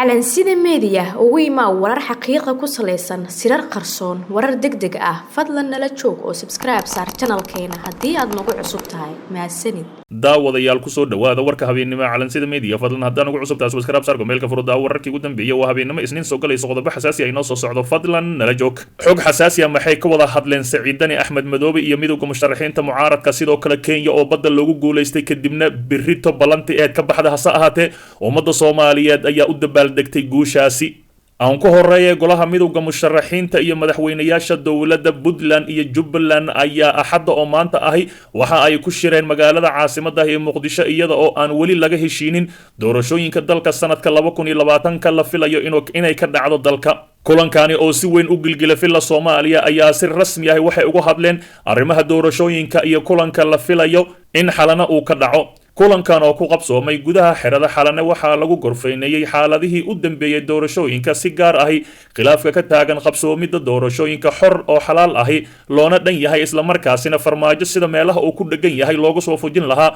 calansida media ugu imaa warar xaqiiqo ku saleysan sirar qarsoon warar degdeg ah fadlan nala joog oo subscribe saar channelkeena haddii aad nagu cusub tahay mahadsanid daawadayaal ku soo dhawaada warka habeennimo calansida media fadlan haddaan ugu cusub tahay subscribe saar gomeelka furada wararkii ugu dambeeyay waa habeennimo isniin soo galayso qodobo xasaasi ah inoo soo socdo fadlan nala joog xog xasaasi ah maxay ka wada hadleen Saciidani Axmed Madoobe iyo midowga musharaxiinta mucaaradka sidoo kale Kenya oo badda loogu guuleystay kadibna birrito balanti ee ka baxda hase ahaatee ummadda Soomaaliyeed ayaa u dabaaldegtay guushaasi aan ku horeeyay golaha midowga musharaxiinta iyo madaxweynayaasha dowladda Puntland iyo Jubbaland ayaa axadda oo maanta ahi waxa ay ku shireen magaalada caasimadda ee Muqdisho iyada oo aan wali laga heshiinin doorashooyinka dalka sanadka 2020 la filayo inay ka dhacdo dalka kulankani oo si weyn u gilgila filla Soomaaliya ayaa si rasmi ah waxay uga hadleen arrimaha doorashooyinka iyo kulanka la filayo in xalana uu ka dhaco kulankan oo ku qabsoomay gudaha xirada xalane waxaa lagu gorfeynayay xaaladihii u dambeeyay doorashooyinka si gaar ahi khilaafka ka taagan qabsoomida doorashooyinka xor oo xalaal ahi loona dhan yahay isla markaasina farmaajo sida meelaha uu ku dhagan yahay loogu soo fujin lahaa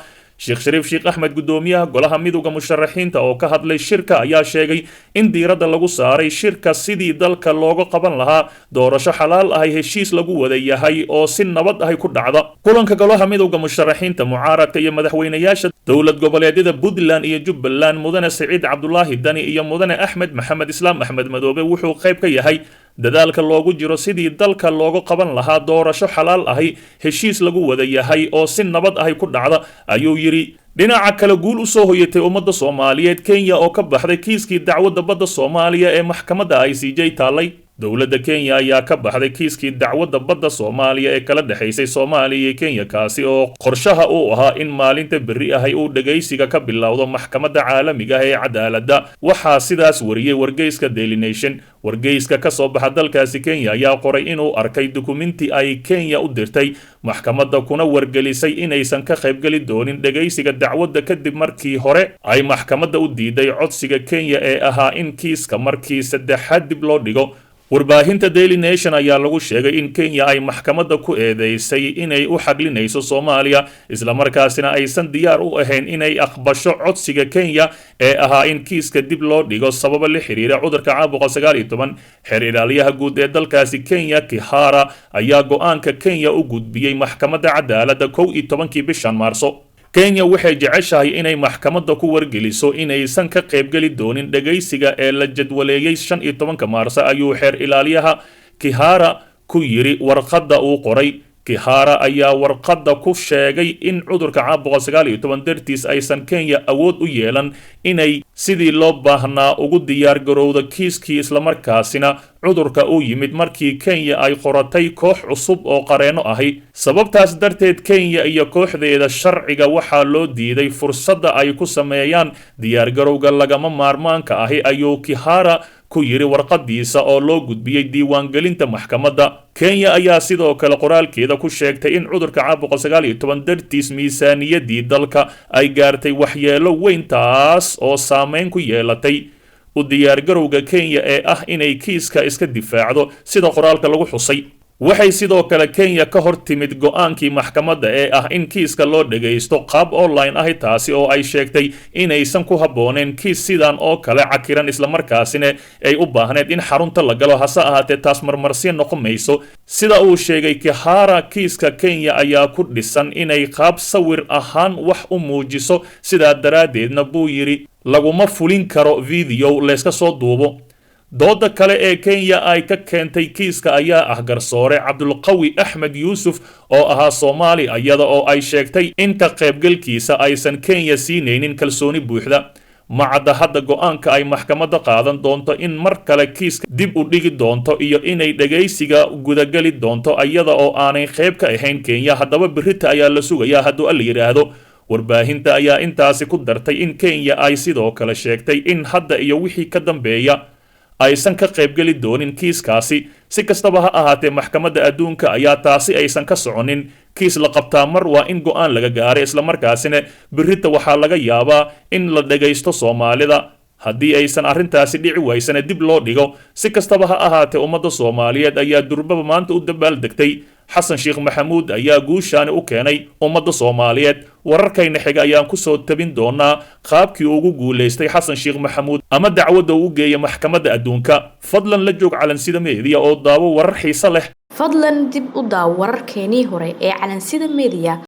Sheekh Shariif Sheekh Axmed gudoomiyaha golaha midowga musharaxiinta oo ka hadlay shirka ayaa sheegay in diiradda lagu saaray shirka sidii dalka looga qaban lahaa doorasho xalaal ah heshiis lagu wada yahay oo si nabad ah ku dhacda kulanka golaha midowga musharaxiinta mucaaradka iyo madaxweynayaasha dowlad goboleedyada Puntland iyo Jubbaland mudane Saciid Cabdullaahi Dani iyo mudane Axmed Maxamed Islaam Axmed Madoobe wuxuu qayb ka yahay dadaalka loogu jiro sidii dalka looga qaban lahaa doorasho xalaal ah heshiis lagu wada yahay oo si nabad ah ku dhacda ayuu yiri dhinaca kale guul u soo hoyatay ummadda Soomaaliyeed Kenya oo ka baxday kiiskii dacwadda badda Soomaaliya ee maxkamadda ICJ taalay dowladda Kenya ayaa ka baxday kiiskii dacwadda badda Soomaaliya ee kala dhaxaysay Soomaaliya iyo Kenya kaasi oo qorshaha uu ahaa in maalinta berri ah uu dhageysiga ka bilowdo maxkamadda caalamiga ah ee cadaaladda waxaa sidaas wariyay wargeyska Daily Nation wargeyska ka soo baxa dalkaasi Kenya ayaa qoray inuu arkay dukumenti ay Kenya u dirtay maxkamadda kuna wargelisay inaysan ka qaybgali doonin dhageysiga dacwadda kadib markii hore ay maxkamadda u diiday codsiga Kenya ee ahaa in kiiska markii saddexaad dib loo dhigo warbaahinta Daily Nation ayaa lagu sheegay in Kenya ay maxkamadda ku eedeysay inay u xaglinayso Soomaaliya isla markaasina aysan diyaar u ahayn inay aqbasho codsiga Kenya ee ahaa in kiiska dib loo dhigo sabab la xiriira cudurka caabuqa 19 xeer ilaaliyaha guud ee dalkaasi Kenya Kihara ayaa go'aanka Kenya u gudbiyay maxkamadda cadaaladda 11 bishan Maarso Kenya waxay jeceshahay inay maxkamadda ku wargeliso inaysan ka qaybgali doonin dhageysiga ee la jadwaleeyay 15 Maarso ayuu xeer ilaaliyaha Kihara ku yiri warqadda uu qoray Kihara ayaa warqadda ku sheegay in cudurka caabuqa 19 dartiis aysan Kenya awood u yeelan inay sidii loo baahnaa ugu diyaar garowdo kiiskii isla markaasina cudurka uu yimid markii Kenya ay qoratay koox cusub oo qareeno ahi sababtaas darteed Kenya iyo kooxdeeda sharciga waxaa loo diiday fursadda ay ku sameeyaan diyaar garowga lagama maarmaanka ahi ayuu Kihara ku yiri warqadiisa oo loo gudbiyay diiwaangelinta maxkamadda Kenya ayaa sidoo kale qoraalkeeda ku sheegtay in cudurka caabuqa 19 dartiis miisaaniyadii dalka ay gaartay waxyeelo weyn taas oo saameyn ku yeelatay u diyaar garowga Kenya ee ah inay kiiska iska difaacdo sida qoraalka lagu xusay waxay sidoo kale Kenya ka hor timid go'aankii maxkamadda ee ah in kiiska loo dhageysto qaab online ah taasi oo ay sheegtay inaysan ku habooneen kiis sidan oo kale cakiran isla markaasina ay u baahneed in xarunta la galo hase ahaatee taas marmarsiin noqomayso sida uu sheegay Kihara kiiska Kenya ayaa ku dhisan inay qaab sawir ahaan wax u muujiso sida daraadeedna buu yiri laguma fulin karo video la iska soo duubo dooda kale ee Kenya ay ka keentay kiiska ayaa ah garsoore Cabdulqawi Axmed Yuusuf oo ahaa Soomaali iyada oo ay sheegtay in ka qaybgalkiisa aysan Kenya siinaynin kalsooni buuxda macada hadda go'aanka ay maxkamadda qaadan doonto in mar kale kiiska dib u dhigi doonto iyo inay dhageysiga gudagali doonto iyada oo aanay qayb ka ahayn Kenya haddaba birrita ayaa la sugayaa hadduu la yiraahdo warbaahinta ayaa intaasi ku dartay in Kenya ay sidoo kale sheegtay in hadda iyo wixii ka dambeeya aysan ka qaybgali doonin kiiskaasi si kastaba ha ahaatee maxkamadda adduunka ayaa taasi aysan ka soconin kiis la qabtaa mar waa in go'aan laga gaaray isla markaasina birrita waxaa laga yaabaa in la dhageysto Soomaalida haddii aysan arrintaasi dhici waysana dib loo dhigo. Si kastaba ha ahaatee ummadda Soomaaliyeed ayaa durbaba maanta u dabaaldegtay. xasan sheekh maxamuud ayaa guushaani u keenay ummadda Soomaaliyeed. wararkayna xiga ayaan ku soo tabin doonaa qaabkii ugu guuleystay xasan sheekh maxamuud ama dacwadda uu geeyay maxkamadda adduunka. fadlan la joog Calansida Media oo daawo warar xiiso leh. fadlan dib u daaw wararkeenii hore ee Calansida Media.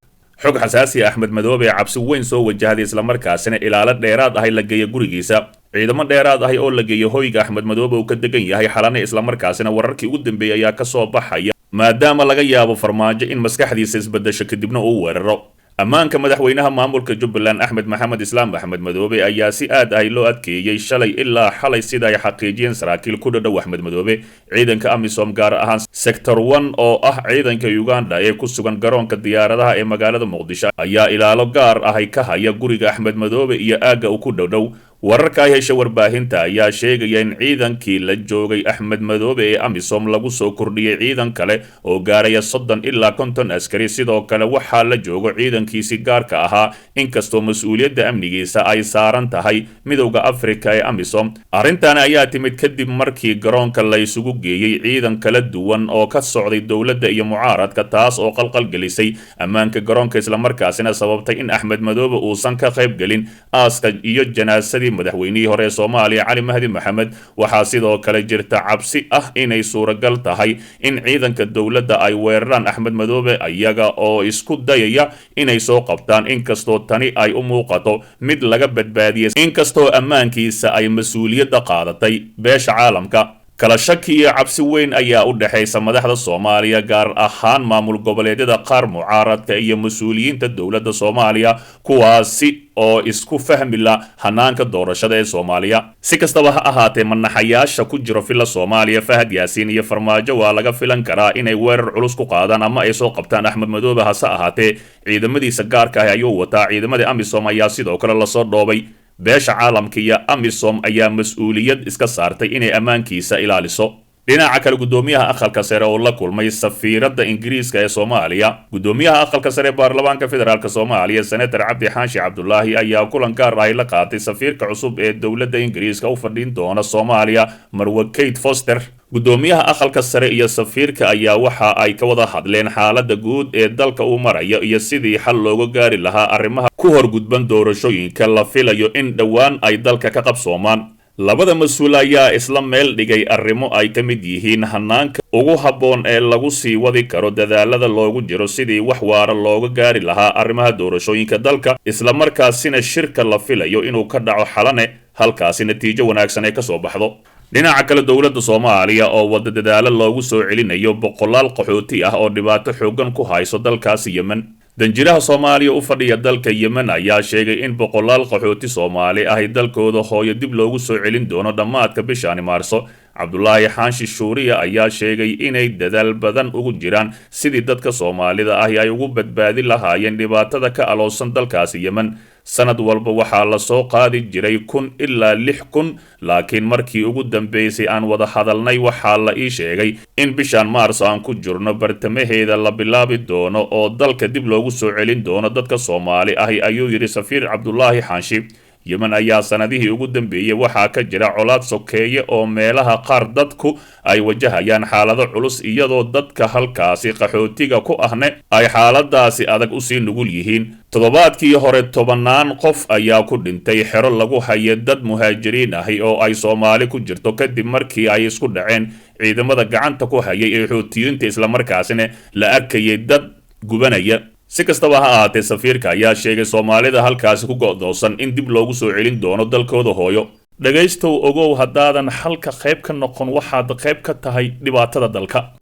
xog xasaasi Axmed Madoobe cabsi weyn soo wajahday isla markaasina ilaalo dheeraad ah la geeyay gurigiisa. ciidamo dheeraad ah oo la geeyay hoyga Axmed Madoobe uu ka degan yahay xalana isla markaasina wararkii ugu dambeeyay ayaa ka soo baxaya maadaama laga yaabo farmaajo in maskaxdiisa isbedesho kadibna uu weeraro. ammaanka madaxweynaha maamulka Jubbaland Axmed Maxamed Islaam Axmed Madoobe ayaa si aad ah loo adkeeyay shalay ilaa xalay sida ay xaqiijiyeen saraakiil ku dhow Axmed Madoobe. ciidanka AMISOM gaar ahaan sector 1 oo ah ciidanka Uganda ee ku sugan garoonka diyaaradaha ee magaalada Muqdisho ayaa ilaalo gaar ah ka haya guriga Axmed Madoobe iyo aaga uu ku dhow. wararka ay heshay warbaahinta ayaa sheegaya in ciidankii la joogay Axmed Madoobe ee AMISOM lagu soo kordhiyay ciidan kale oo gaaraya 30 ilaa 50 askari. sidoo kale waxaa la joogo ciidankiisi gaarka ahaa inkastoo mas'uuliyadda amnigiisa ay saaran tahay midowga Afrika ee AMISOM. arrintan ayaa timid kadib markii garoonka la isugu geeyay ciidan kala duwan oo ka socday dowladda iyo mucaaradka, taas oo qalqal gelisay ammaanka garoonka isla markaasina sababtay in Axmed Madoobe uusan ka qayb gelin aaska iyo janaasadii madaxweynihii hore ee Soomaaliya Cali Mahdi Maxamed. waxaa sidoo kale jirta cabsi ah inay suuragal tahay in ciidanka dowladda ay weeraraan Axmed Madoobe ayaga oo isku dayaya inay soo qabtaan, inkastoo tani ay u muuqato mid laga badbaadiyay inkastoo ammaankiisa ay mas'uuliyadda qaadatay beesha caalamka. kala shaki iyo cabsi weyn ayaa u dhaxaysa madaxda Soomaaliya gaar ahaan maamul goboleedyada qaar mucaaradka iyo mas'uuliyiinta dowladda Soomaaliya kuwaasi oo isku fahmi la hanaanka doorashada ee Soomaaliya. si kastaba ha ahaatee manaxayaasha ku jiro fila Soomaaliya Fahad Yaasiin iyo Farmaajo waa laga filan karaa inay weerar culus ku qaadaan ama ay soo qabtaan Axmed Madoobe. hase ahaatee ciidamadiisa gaarka ah ayuu wataa. ciidamada AMISOM ayaa sidoo kale la soo dhoobay. beesha caalamka iyo AMISOM ayaa mas'uuliyad iska saartay inay ammaankiisa ilaaliso. dhinaca kale gudoomiyaha aqalka sare oo la kulmay safiiradda Ingiriiska ee Soomaaliya. gudoomiyaha aqalka sare baarlamaanka federaalka Soomaaliya Senator Cabdi Xaashi Cabdullaahi ayaa kulan gaar ah la qaatay safiirka cusub ee dowladda Ingiriiska u fadhin doona Soomaaliya Marwo Kate Foster. gudoomiyaha aqalka sare iyo safiirka ayaa waxa ay ka wada hadleen xaaladda guud ee dalka uu marayo iyo sidii xal looga gaari lahaa arrimaha ku horgudban doorashooyinka la filayo in dhowaan ay dalka ka qabsoomaan. labada mas'uul ayaa isla meel dhigay arrimo ay ka mid yihiin hanaanka ugu habboon ee lagu sii wadi karo dadaalada loogu jiro sidii wax waara looga gaari lahaa arrimaha doorashooyinka dalka, isla markaasina shirka la filayo inuu ka dhaco xalane halkaasi natiijo wanaagsan ay ka soo baxdo. dhinaca kale dowladda Soomaaliya oo wada dadaalo loogu soo celinayo boqolaal qaxooti ah oo dhibaato xoogan ku hayso dalkaasi Yemen. danjiraha Soomaaliya u fadhiya dalka Yemen ayaa sheegay in boqolaal qaxooti Soomaali ah dalkooda hooyo dib loogu soo celin doono dhamaadka bishan Maarso. Cabdullaahi Xaashi Shuuriya ayaa sheegay inay dadaal badan ugu jiraan sidii dadka Soomaalida ah ay ugu badbaadi lahaayeen dhibaatada ka aloosan dalkaasi Yemen. sanad walba waxaa la soo qaadi jiray 1,000 ilaa 6,000, laakiin markii ugu dambeysay aan wada hadalnay waxaa la ii sheegay in bishan Maarso aan ku jirno bartamaheeda la bilaabi doono oo dalka dib loogu soo celin doono dadka Soomaali ah, ayuu yiri safiir Cabdullaahi Xaashi. Yemen ayaa sanadihii ugu dambeeyay waxaa ka jira colaad sokeeye oo meelaha qaar dadku ay wajahayaan xaalado culus iyadoo dadka halkaasi qaxootiga ku ahne ay xaaladaasi adag u sii nugul yihiin. toddobaadkii hore 10 qof ayaa ku dhintay xero lagu hayo dad muhaajiriin ah oo ay Soomaali ku jirto kadib markii ay isku dhaceen ciidamada gacanta ku hayay ee Xuutiyiinta isla markaasina la arkayay dad gubanaya. si kastaba ha ahaatee safiirka ayaa sheegay Soomaalida halkaasi ku go'doosan in dib loogu soo celin doono dalkooda hooyo. dhagaystow ogow haddaadan halka qayb ka noqon waxaad qayb ka tahay dhibaatada dalka.